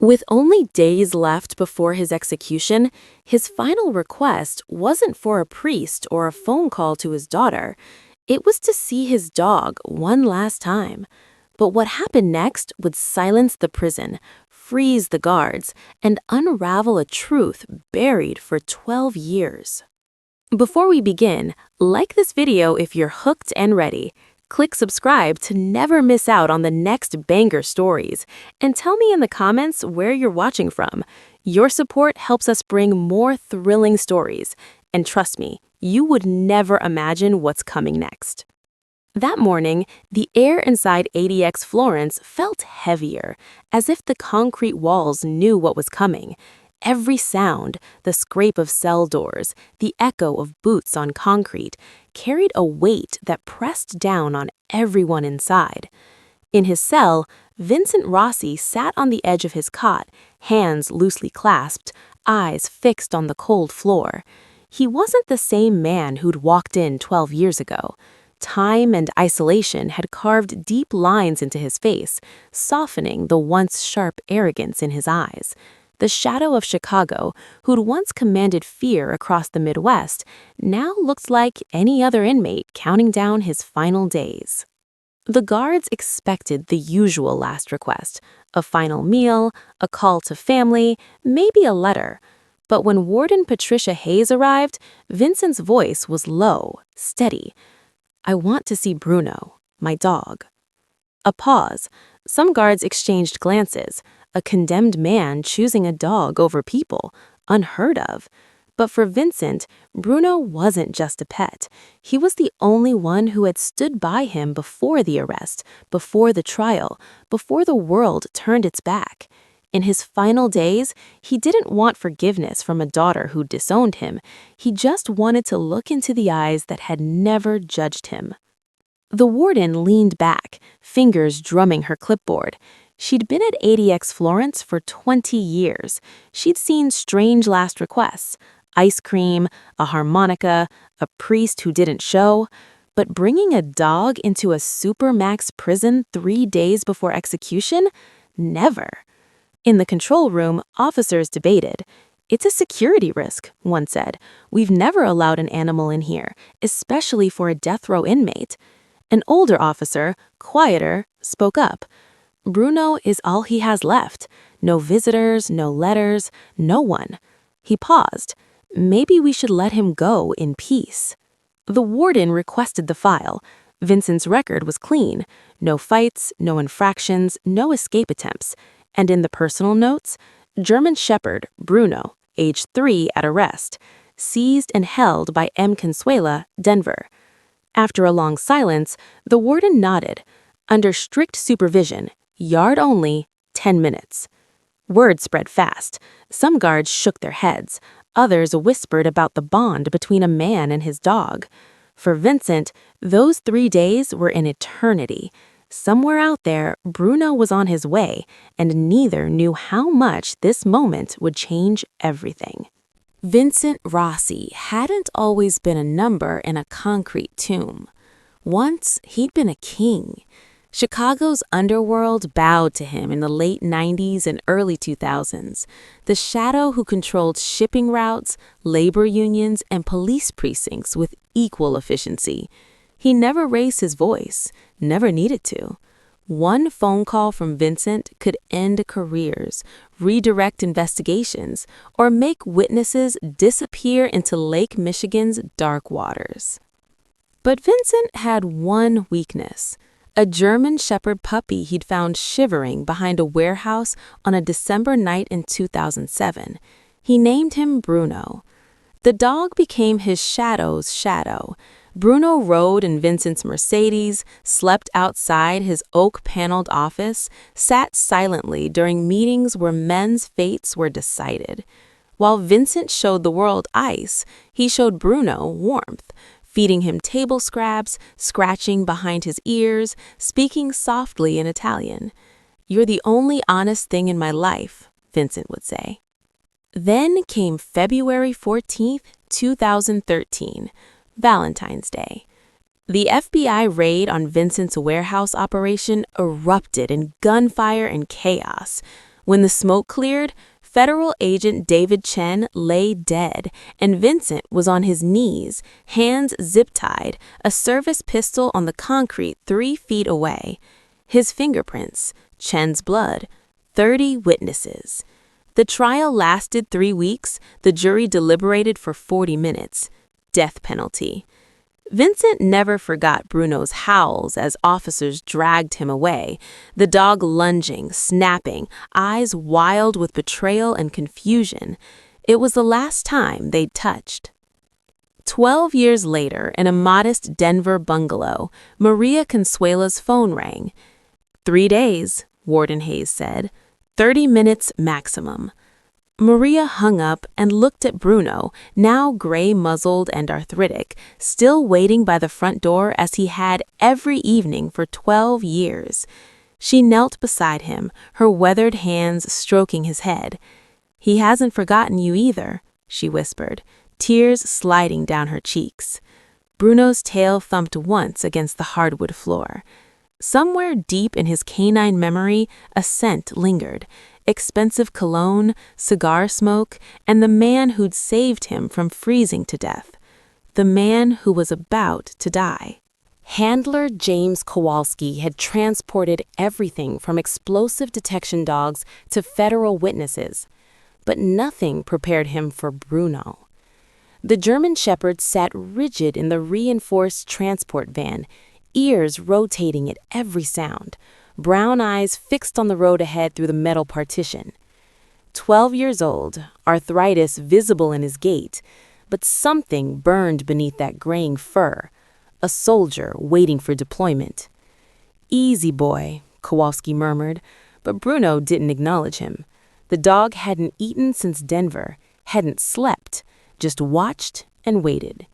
With only days left before his execution, his final request wasn't for a priest or a phone call to his daughter. It was to see his dog one last time. But what happened next would silence the prison, freeze the guards, and unravel a truth buried for 12 years. Before we begin, like this video if you're hooked and ready. Click subscribe to never miss out on the next banger stories. And tell me in the comments where you're watching from. Your support helps us bring more thrilling stories. And trust me, you would never imagine what's coming next. That morning, the air inside ADX Florence felt heavier, as if the concrete walls knew what was coming. Every sound, the scrape of cell doors, the echo of boots on concrete, carried a weight that pressed down on everyone inside. In his cell, Vincent Rossi sat on the edge of his cot, hands loosely clasped, eyes fixed on the cold floor. He wasn't the same man who'd walked in 12 years ago. Time and isolation had carved deep lines into his face, softening the once sharp arrogance in his eyes. The shadow of Chicago, who'd once commanded fear across the Midwest, now looked like any other inmate counting down his final days. The guards expected the usual last request, a final meal, a call to family, maybe a letter. But when Warden Patricia Hayes arrived, Vincent's voice was low, steady. "I want to see Bruno, my dog." A pause. Some guards exchanged glances. A condemned man choosing a dog over people, unheard of. But for Vincent, Bruno wasn't just a pet. He was the only one who had stood by him before the arrest, before the trial, before the world turned its back. In his final days, he didn't want forgiveness from a daughter who disowned him. He just wanted to look into the eyes that had never judged him. The warden leaned back, fingers drumming her clipboard. She'd been at ADX Florence for 20 years. She'd seen strange last requests, ice cream, a harmonica, a priest who didn't show. But bringing a dog into a supermax prison 3 days before execution? Never. In the control room, officers debated. "It's a security risk," one said. "We've never allowed an animal in here, especially for a death row inmate." An older officer, quieter, spoke up. "Bruno is all he has left. No visitors, no letters, no one." He paused. "Maybe we should let him go in peace." The warden requested the file. Vincent's record was clean. No fights, no infractions, no escape attempts. And in the personal notes, German Shepherd, Bruno, age 3 at arrest, seized and held by M. Consuela, Denver. After a long silence, the warden nodded. Under strict supervision, yard only, 10 minutes. Word spread fast. Some guards shook their heads. Others whispered about the bond between a man and his dog. For Vincent, those 3 days were an eternity. Somewhere out there, Bruno was on his way, and neither knew how much this moment would change everything. Vincent Rossi hadn't always been a number in a concrete tomb. Once, he'd been a king. Chicago's underworld bowed to him in the late 90s and early 2000s, the shadow who controlled shipping routes, labor unions, and police precincts with equal efficiency. He never raised his voice, never needed to. One phone call from Vincent could end careers, redirect investigations, or make witnesses disappear into Lake Michigan's dark waters. But Vincent had one weakness. A German Shepherd puppy he'd found shivering behind a warehouse on a December night in 2007. He named him Bruno. The dog became his shadow's shadow. Bruno rode in Vincent's Mercedes, slept outside his oak-paneled office, sat silently during meetings where men's fates were decided. While Vincent showed the world ice, he showed Bruno warmth, feeding him table scraps, scratching behind his ears, speaking softly in Italian. "You're the only honest thing in my life," Vincent would say. Then came February 14th, 2013, Valentine's Day. The FBI raid on Vincent's warehouse operation erupted in gunfire and chaos. When the smoke cleared, federal agent David Chen lay dead, and Vincent was on his knees, hands zip-tied, a service pistol on the concrete 3 feet away. His fingerprints, Chen's blood, 30 witnesses. The trial lasted 3 weeks. The jury deliberated for 40 minutes. Death penalty. Vincent never forgot Bruno's howls as officers dragged him away, the dog lunging, snapping, eyes wild with betrayal and confusion. It was the last time they'd touched. 12 years later, in a modest Denver bungalow, Maria Consuela's phone rang. 3 days, Warden Hayes said. 30 minutes maximum. Maria hung up and looked at Bruno, now gray-muzzled and arthritic, still waiting by the front door as he had every evening for 12 years. She knelt beside him, her weathered hands stroking his head. "He hasn't forgotten you either," she whispered, tears sliding down her cheeks. Bruno's tail thumped once against the hardwood floor. Somewhere deep in his canine memory, a scent lingered. Expensive cologne, cigar smoke, and the man who'd saved him from freezing to death. The man who was about to die. Handler James Kowalski had transported everything from explosive detection dogs to federal witnesses, but nothing prepared him for Bruno. The German Shepherd sat rigid in the reinforced transport van, ears rotating at every sound, brown eyes fixed on the road ahead through the metal partition. 12 years old, arthritis visible in his gait, but something burned beneath that graying fur, a soldier waiting for deployment. "Easy, boy," Kowalski murmured, but Bruno didn't acknowledge him. The dog hadn't eaten since Denver, hadn't slept, just watched and waited.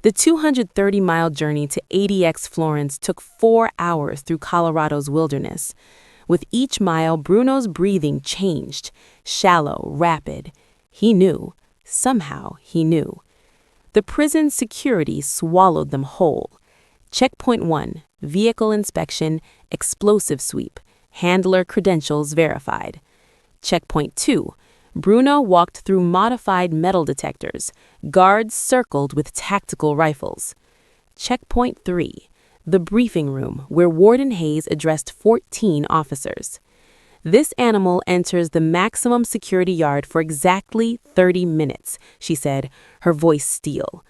The 230-mile journey to ADX Florence took 4 hours through Colorado's wilderness. With each mile, Bruno's breathing changed, shallow, rapid. He knew. Somehow he knew. The prison security swallowed them whole. Checkpoint 1, vehicle inspection, explosive sweep, handler credentials verified. Checkpoint 2, Bruno walked through modified metal detectors, guards circled with tactical rifles. Checkpoint 3, the briefing room where Warden Hayes addressed 14 officers. "This animal enters the maximum security yard for exactly 30 minutes, she said, her voice steel.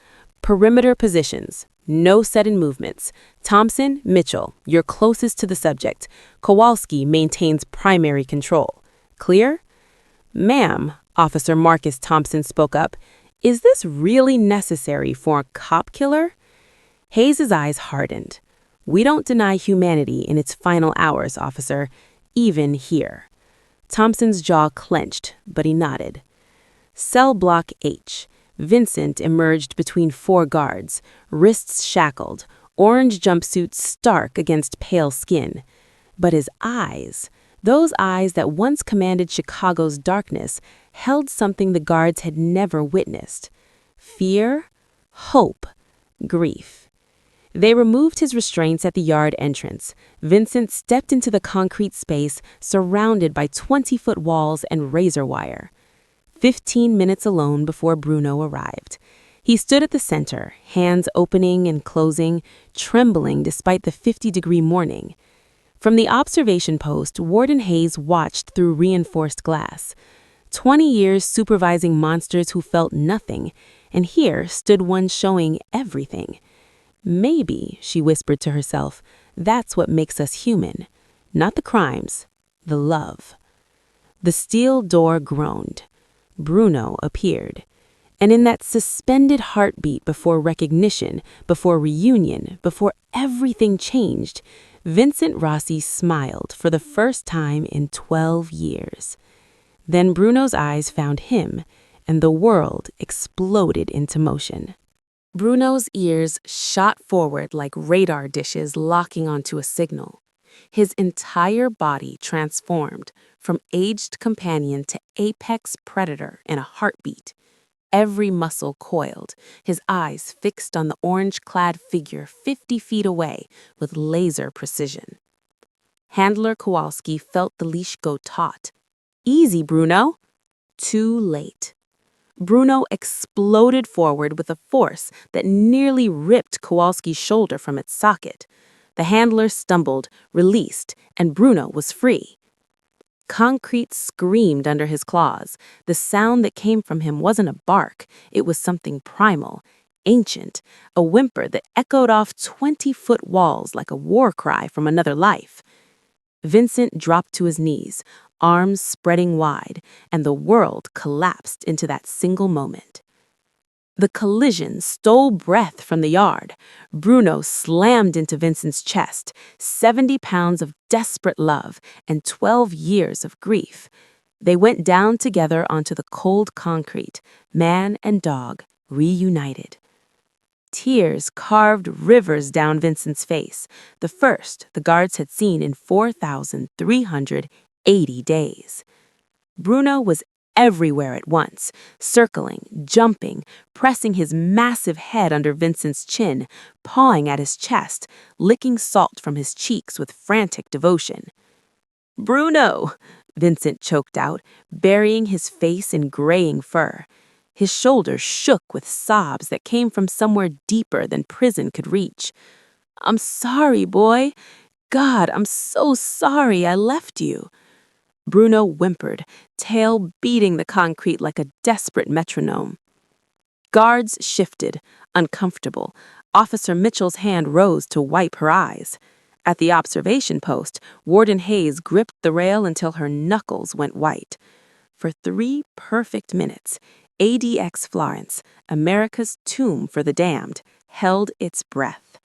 "Perimeter positions, no sudden movements. Thompson, Mitchell, you're closest to the subject. Kowalski maintains primary control. Clear?" "Ma'am," Officer Marcus Thompson spoke up, "is this really necessary for a cop killer?" Hayes's eyes hardened. "We don't deny humanity in its final hours, officer, even here." Thompson's jaw clenched, but he nodded. Cell block H. Vincent emerged between 4 guards, wrists shackled, orange jumpsuit stark against pale skin. But his eyes, those eyes that once commanded Chicago's darkness, held something the guards had never witnessed. Fear, hope, grief. They removed his restraints at the yard entrance. Vincent stepped into the concrete space, surrounded by 20-foot walls and razor wire. 15 minutes alone before Bruno arrived. He stood at the center, hands opening and closing, trembling despite the 50-degree morning. From the observation post, Warden Hayes watched through reinforced glass. 20 years supervising monsters who felt nothing, and here stood one showing everything. Maybe, she whispered to herself, that's what makes us human. Not the crimes, the love. The steel door groaned. Bruno appeared. And in that suspended heartbeat before recognition, before reunion, before everything changed, Vincent Rossi smiled for the first time in 12 years. Then Bruno's eyes found him, and the world exploded into motion. Bruno's ears shot forward like radar dishes locking onto a signal. His entire body transformed from aged companion to apex predator in a heartbeat. Every muscle coiled, his eyes fixed on the orange-clad figure 50 feet away with laser precision. Handler Kowalski felt the leash go taut. Easy, Bruno. Too late. Bruno exploded forward with a force that nearly ripped Kowalski's shoulder from its socket. The handler stumbled, released, and Bruno was free. Concrete screamed under his claws. The sound that came from him wasn't a bark, it was something primal, ancient, a whimper that echoed off 20-foot walls like a war cry from another life. Vincent dropped to his knees, arms spreading wide, and the world collapsed into that single moment. The collision stole breath from the yard. Bruno slammed into Vincent's chest, 70 pounds of desperate love and 12 years of grief. They went down together onto the cold concrete, man and dog, reunited. Tears carved rivers down Vincent's face, the first the guards had seen in 4,380 days. Bruno was everywhere at once, circling, jumping, pressing his massive head under Vincent's chin, pawing at his chest, licking salt from his cheeks with frantic devotion. "Bruno!" Vincent choked out, burying his face in graying fur. His shoulders shook with sobs that came from somewhere deeper than prison could reach. "I'm sorry, boy. God, I'm so sorry I left you." Bruno whimpered, tail beating the concrete like a desperate metronome. Guards shifted, uncomfortable. Officer Mitchell's hand rose to wipe her eyes. At the observation post, Warden Hayes gripped the rail until her knuckles went white. For 3 perfect minutes, ADX Florence, America's tomb for the damned, held its breath.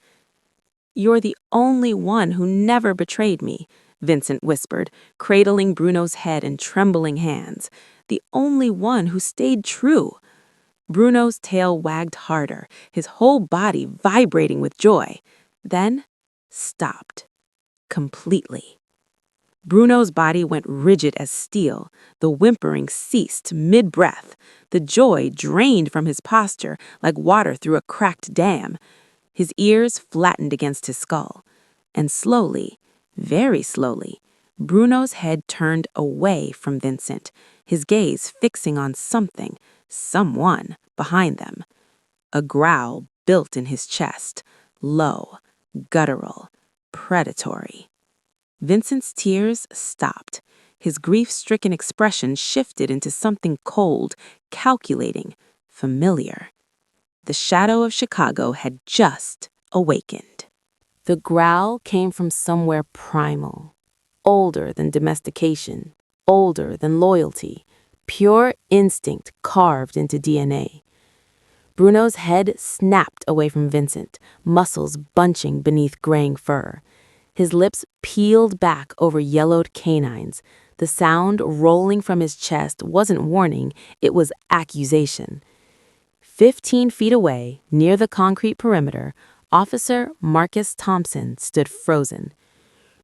"You're the only one who never betrayed me," Vincent whispered, cradling Bruno's head in trembling hands. "The only one who stayed true." Bruno's tail wagged harder, his whole body vibrating with joy, then stopped. Completely. Bruno's body went rigid as steel. The whimpering ceased mid-breath. The joy drained from his posture like water through a cracked dam. His ears flattened against his skull. And slowly, very slowly, Bruno's head turned away from Vincent, his gaze fixing on something, someone, behind them. A growl built in his chest, low, guttural, predatory. Vincent's tears stopped. His grief-stricken expression shifted into something cold, calculating, familiar. The shadow of Chicago had just awakened. The growl came from somewhere primal, older than domestication, older than loyalty, pure instinct carved into DNA. Bruno's head snapped away from Vincent, muscles bunching beneath graying fur. His lips peeled back over yellowed canines. The sound rolling from his chest wasn't warning, it was accusation. 15 feet away, near the concrete perimeter, Officer Marcus Thompson stood frozen.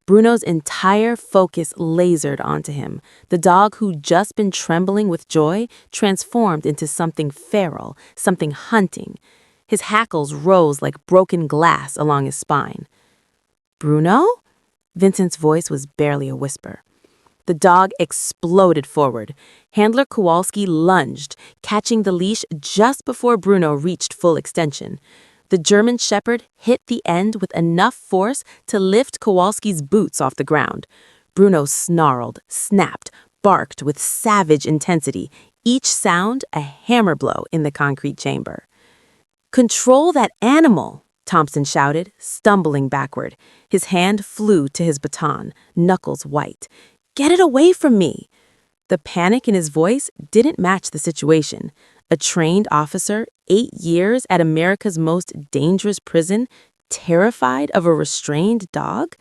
Bruno's entire focus lasered onto him. The dog who'd just been trembling with joy transformed into something feral, something hunting. His hackles rose like broken glass along his spine. "Bruno?" Vincent's voice was barely a whisper. The dog exploded forward. Handler Kowalski lunged, catching the leash just before Bruno reached full extension. The German Shepherd hit the end with enough force to lift Kowalski's boots off the ground. Bruno snarled, snapped, barked with savage intensity, each sound a hammer blow in the concrete chamber. "Control that animal!" Thompson shouted, stumbling backward. His hand flew to his baton, knuckles white. "Get it away from me!" The panic in his voice didn't match the situation. A trained officer, 8 years at America's most dangerous prison, terrified of a restrained dog?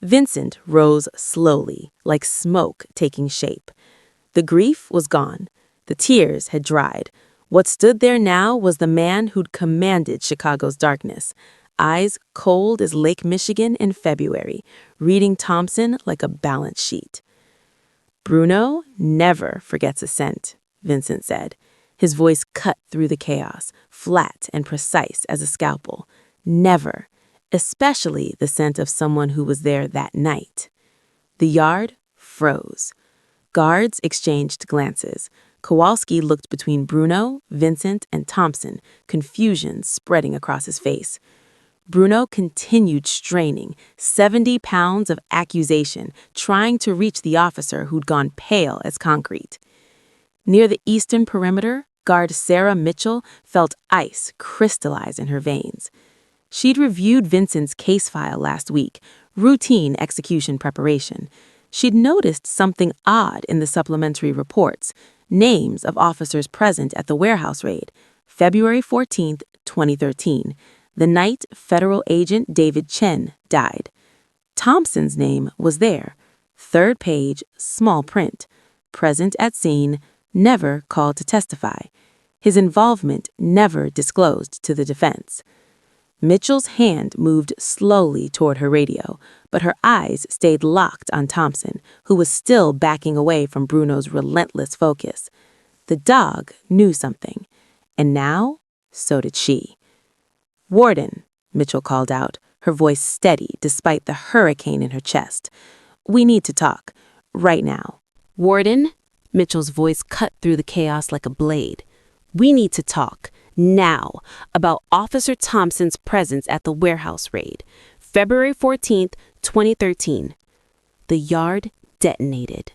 Vincent rose slowly, like smoke taking shape. The grief was gone. The tears had dried. What stood there now was the man who'd commanded Chicago's darkness, eyes cold as Lake Michigan in February, reading Thompson like a balance sheet. "Bruno never forgets a scent," Vincent said. His voice cut through the chaos, flat and precise as a scalpel. "Never, especially the scent of someone who was there that night." The yard froze. Guards exchanged glances. Kowalski looked between Bruno, Vincent, and Thompson, confusion spreading across his face. Bruno continued straining, 70 pounds of accusation, trying to reach the officer who'd gone pale as concrete. Near the eastern perimeter, guard Sarah Mitchell felt ice crystallize in her veins. She'd reviewed Vincent's case file last week, routine execution preparation. She'd noticed something odd in the supplementary reports, names of officers present at the warehouse raid, February 14th, 2013, the night federal agent David Chen died. Thompson's name was there, third page, small print, present at scene, never called to testify. His involvement never disclosed to the defense. Mitchell's hand moved slowly toward her radio, but her eyes stayed locked on Thompson, who was still backing away from Bruno's relentless focus. The dog knew something, and now, so did she. "Warden," Mitchell called out, her voice steady despite the hurricane in her chest. "We need to talk, right now." "Warden," Mitchell's voice cut through the chaos like a blade. "We need to talk, now, about Officer Thompson's presence at the warehouse raid, February 14th, 2013. The yard detonated.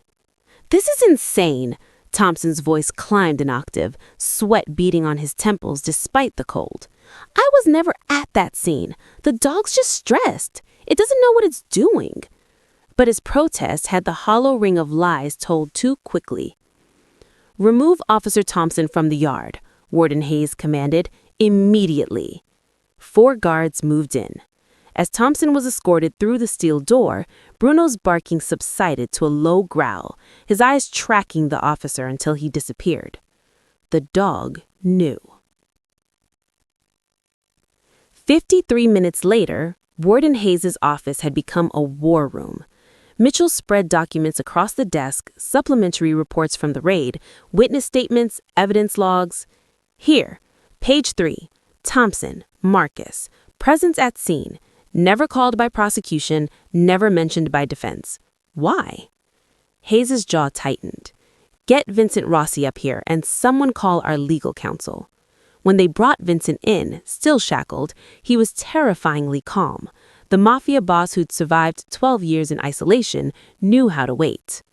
"This is insane." Thompson's voice climbed an octave, sweat beading on his temples despite the cold. "I was never at that scene. The dog's just stressed. It doesn't know what it's doing." But his protest had the hollow ring of lies told too quickly. "Remove Officer Thompson from the yard," Warden Hayes commanded, "immediately." 4 guards moved in. As Thompson was escorted through the steel door, Bruno's barking subsided to a low growl, his eyes tracking the officer until he disappeared. The dog knew. 53 minutes later, Warden Hayes' office had become a war room. Mitchell spread documents across the desk, supplementary reports from the raid, witness statements, evidence logs. "Here, page 3, Thompson, Marcus, presence at scene, never called by prosecution, never mentioned by defense. Why?" Hayes' jaw tightened. "Get Vincent Rossi up here and someone call our legal counsel." When they brought Vincent in, still shackled, he was terrifyingly calm. The Mafia boss who'd survived 12 years in isolation knew how to wait.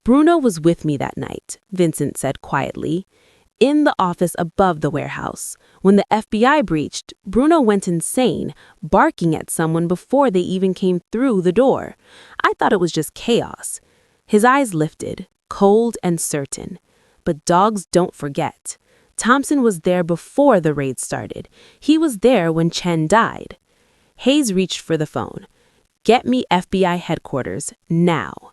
"Bruno was with me that night," Vincent said quietly, "in the office above the warehouse. When the FBI breached, Bruno went insane, barking at someone before they even came through the door. I thought it was just chaos." His eyes lifted, cold and certain. But dogs don't forget. Thompson was there before the raid started. He was there when Chen died. Hayes reached for the phone. "Get me FBI headquarters, now."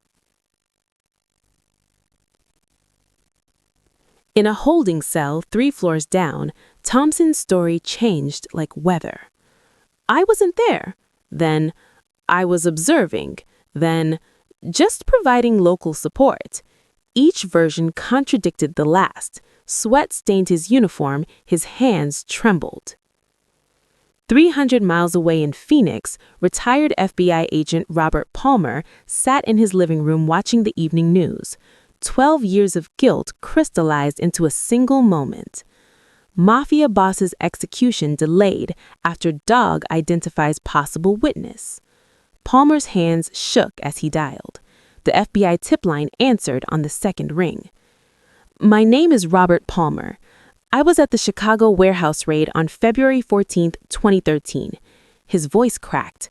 In a holding cell 3 floors down, Thompson's story changed like weather. "I wasn't there." Then, "I was observing." Then, "just providing local support." Each version contradicted the last. Sweat stained his uniform, his hands trembled. 300 miles away in Phoenix, retired FBI agent Robert Palmer sat in his living room watching the evening news. 12 years of guilt crystallized into a single moment. Mafia boss's execution delayed after dog identifies possible witness. Palmer's hands shook as he dialed. The FBI tip line answered on the second ring. "My name is Robert Palmer. I was at the Chicago warehouse raid on February 14th, 2013. His voice cracked.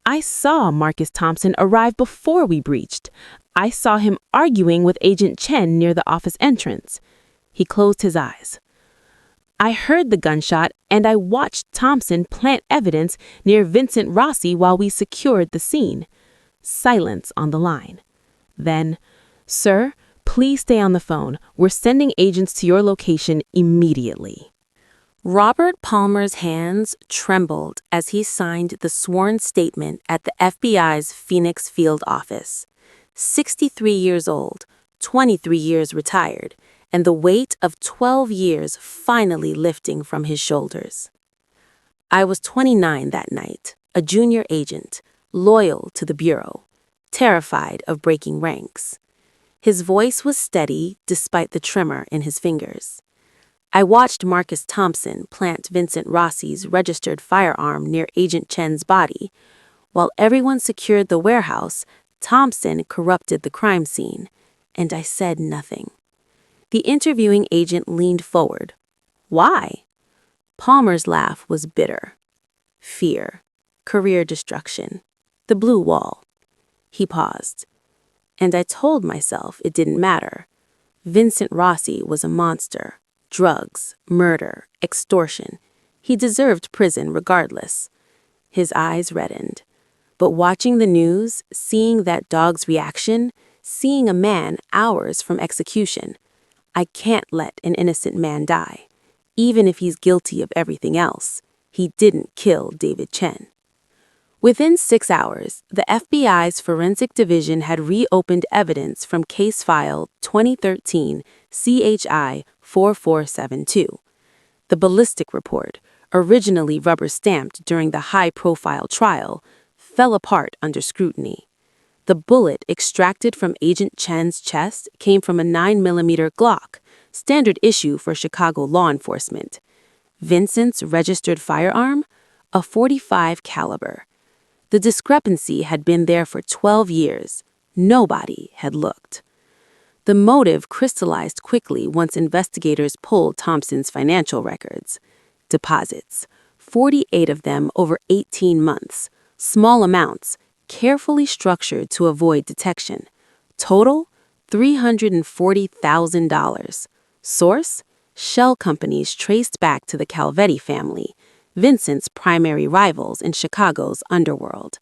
"I saw Marcus Thompson arrive before we breached. I saw him arguing with Agent Chen near the office entrance." He closed his eyes. "I heard the gunshot and I watched Thompson plant evidence near Vincent Rossi while we secured the scene." Silence on the line. Then, "Sir, please stay on the phone. We're sending agents to your location immediately." Robert Palmer's hands trembled as he signed the sworn statement at the FBI's Phoenix field office. 63 years old, 23 years retired, and the weight of 12 years finally lifting from his shoulders. "I was 29 that night, a junior agent, loyal to the Bureau, terrified of breaking ranks." His voice was steady despite the tremor in his fingers. I watched Marcus Thompson plant Vincent Rossi's registered firearm near Agent Chen's body. While everyone secured the warehouse, Thompson corrupted the crime scene, and I said nothing. The interviewing agent leaned forward. Why? Palmer's laugh was bitter. Fear. Career destruction. The blue wall. He paused. And I told myself it didn't matter. Vincent Rossi was a monster. Drugs, murder, extortion. He deserved prison regardless. His eyes reddened. But watching the news, seeing that dog's reaction, seeing a man hours from execution, I can't let an innocent man die. Even if he's guilty of everything else, he didn't kill David Chen. Within 6 hours, the FBI's Forensic Division had reopened evidence from case file 2013 CHI 4472. The ballistic report, originally rubber-stamped during the high-profile trial, fell apart under scrutiny. The bullet extracted from Agent Chen's chest came from a 9mm Glock, standard issue for Chicago law enforcement. Vincent's registered firearm? A .45 caliber. The discrepancy had been there for 12 years. Nobody had looked. The motive crystallized quickly once investigators pulled Thompson's financial records. Deposits, 48 of them over 18 months. Small amounts, carefully structured to avoid detection. Total, $340,000. Source, shell companies traced back to the Calvetti family, Vincent's primary rivals in Chicago's underworld.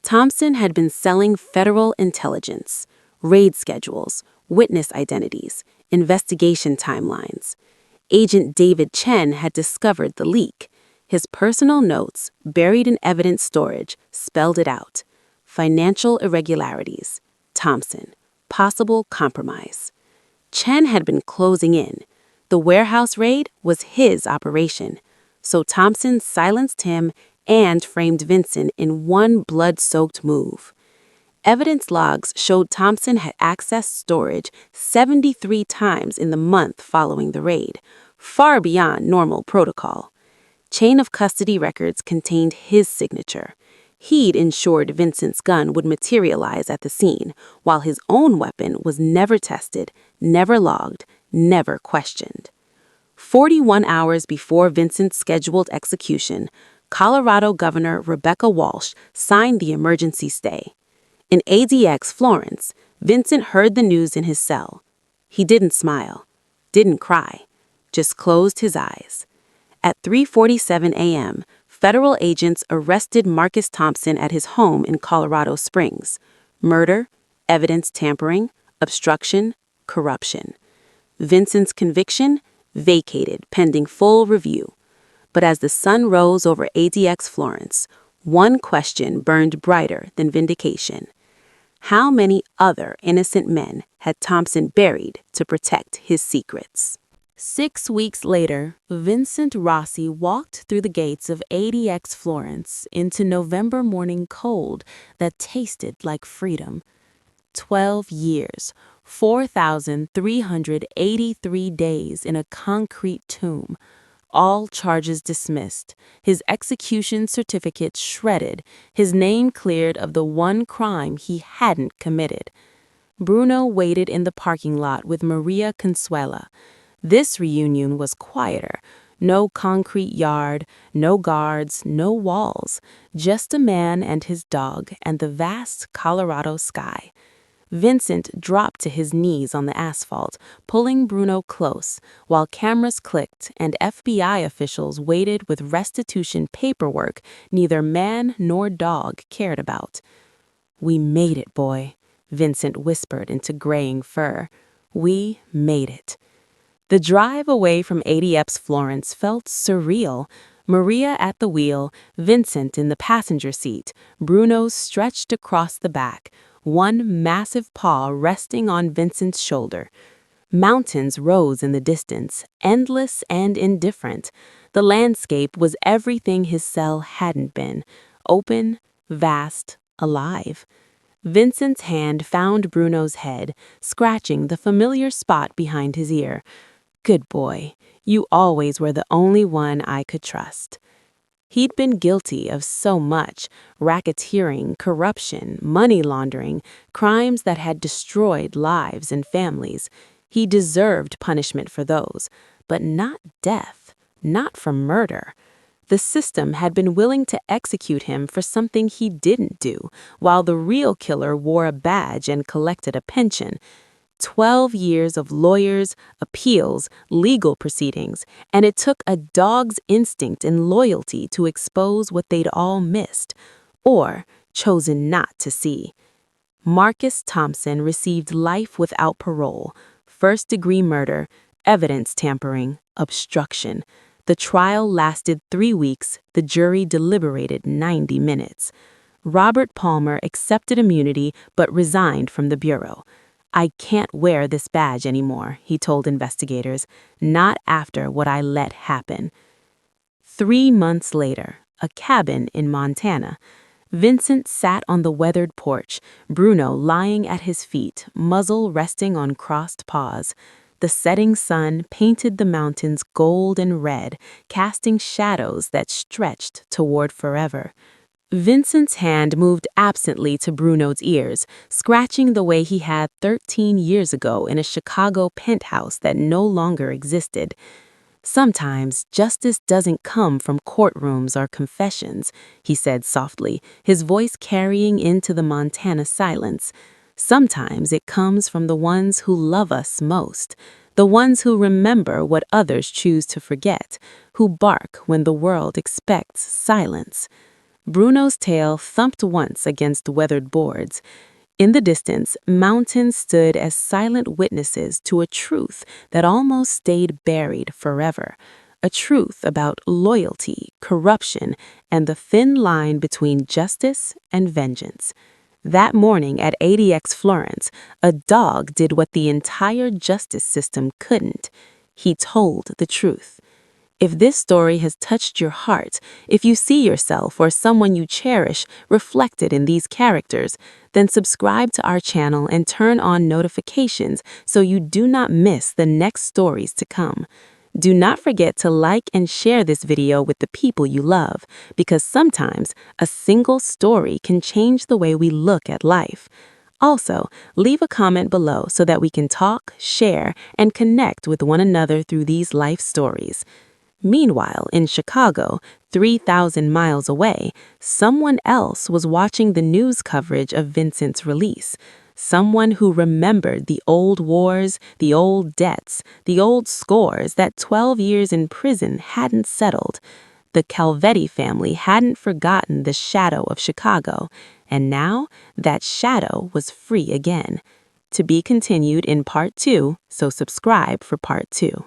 Thompson had been selling federal intelligence, raid schedules, witness identities, investigation timelines. Agent David Chen had discovered the leak. His personal notes, buried in evidence storage, spelled it out. Financial irregularities. Thompson. Possible compromise. Chen had been closing in. The warehouse raid was his operation. So Thompson silenced him and framed Vincent in one blood-soaked move. Evidence logs showed Thompson had accessed storage 73 times in the month following the raid, far beyond normal protocol. Chain of custody records contained his signature. He'd ensured Vincent's gun would materialize at the scene, while his own weapon was never tested, never logged, never questioned. 41 hours before Vincent's scheduled execution, Colorado Governor Rebecca Walsh signed the emergency stay. In ADX Florence, Vincent heard the news in his cell. He didn't smile, didn't cry, just closed his eyes. At 3:47 a.m., federal agents arrested Marcus Thompson at his home in Colorado Springs. Murder, evidence tampering, obstruction, corruption. Vincent's conviction? Vacated pending full review. But as the sun rose over ADX Florence, one question burned brighter than vindication. How many other innocent men had Thompson buried to protect his secrets? 6 weeks later, Vincent Rossi walked through the gates of ADX Florence into November morning cold that tasted like freedom. 12 years, 4,383 days in a concrete tomb. All charges dismissed, his execution certificate shredded, his name cleared of the one crime he hadn't committed. Bruno waited in the parking lot with Maria Consuela. This reunion was quieter. No concrete yard, no guards, no walls, just a man and his dog and the vast Colorado sky. Vincent dropped to his knees on the asphalt, pulling Bruno close, while cameras clicked and FBI officials waited with restitution paperwork neither man nor dog cared about. "We made it, boy," Vincent whispered into graying fur. "We made it." The drive away from ADX Florence felt surreal. Maria at the wheel, Vincent in the passenger seat, Bruno stretched across the back, one massive paw resting on Vincent's shoulder. Mountains rose in the distance, endless and indifferent. The landscape was everything his cell hadn't been: open, vast, alive. Vincent's hand found Bruno's head, scratching the familiar spot behind his ear. Good boy, you always were the only one I could trust. He'd been guilty of so much: racketeering, corruption, money laundering, crimes that had destroyed lives and families. He deserved punishment for those, but not death, not for murder. The system had been willing to execute him for something he didn't do, while the real killer wore a badge and collected a pension. 12 years of lawyers, appeals, legal proceedings, and it took a dog's instinct and loyalty to expose what they'd all missed, or chosen not to see. Marcus Thompson received life without parole, first-degree murder, evidence tampering, obstruction. The trial lasted 3 weeks, the jury deliberated 90 minutes. Robert Palmer accepted immunity but resigned from the bureau. I can't wear this badge anymore, he told investigators, not after what I let happen. 3 months later, a cabin in Montana. Vincent sat on the weathered porch, Bruno lying at his feet, muzzle resting on crossed paws. The setting sun painted the mountains gold and red, casting shadows that stretched toward forever. Vincent's hand moved absently to Bruno's ears, scratching the way he had 13 years ago in a Chicago penthouse that no longer existed. Sometimes justice doesn't come from courtrooms or confessions, he said softly, his voice carrying into the Montana silence. Sometimes it comes from the ones who love us most, the ones who remember what others choose to forget, who bark when the world expects silence. Bruno's tail thumped once against weathered boards. In the distance, mountains stood as silent witnesses to a truth that almost stayed buried forever. A truth about loyalty, corruption, and the thin line between justice and vengeance. That morning at ADX Florence, a dog did what the entire justice system couldn't. He told the truth. If this story has touched your heart, if you see yourself or someone you cherish reflected in these characters, then subscribe to our channel and turn on notifications so you do not miss the next stories to come. Do not forget to like and share this video with the people you love, because sometimes a single story can change the way we look at life. Also, leave a comment below so that we can talk, share, and connect with one another through these life stories. Meanwhile, in Chicago, 3,000 miles away, someone else was watching the news coverage of Vincent's release. Someone who remembered the old wars, the old debts, the old scores that 12 years in prison hadn't settled. The Calvetti family hadn't forgotten the shadow of Chicago, and now that shadow was free again. To be continued in part 2, so subscribe for part 2.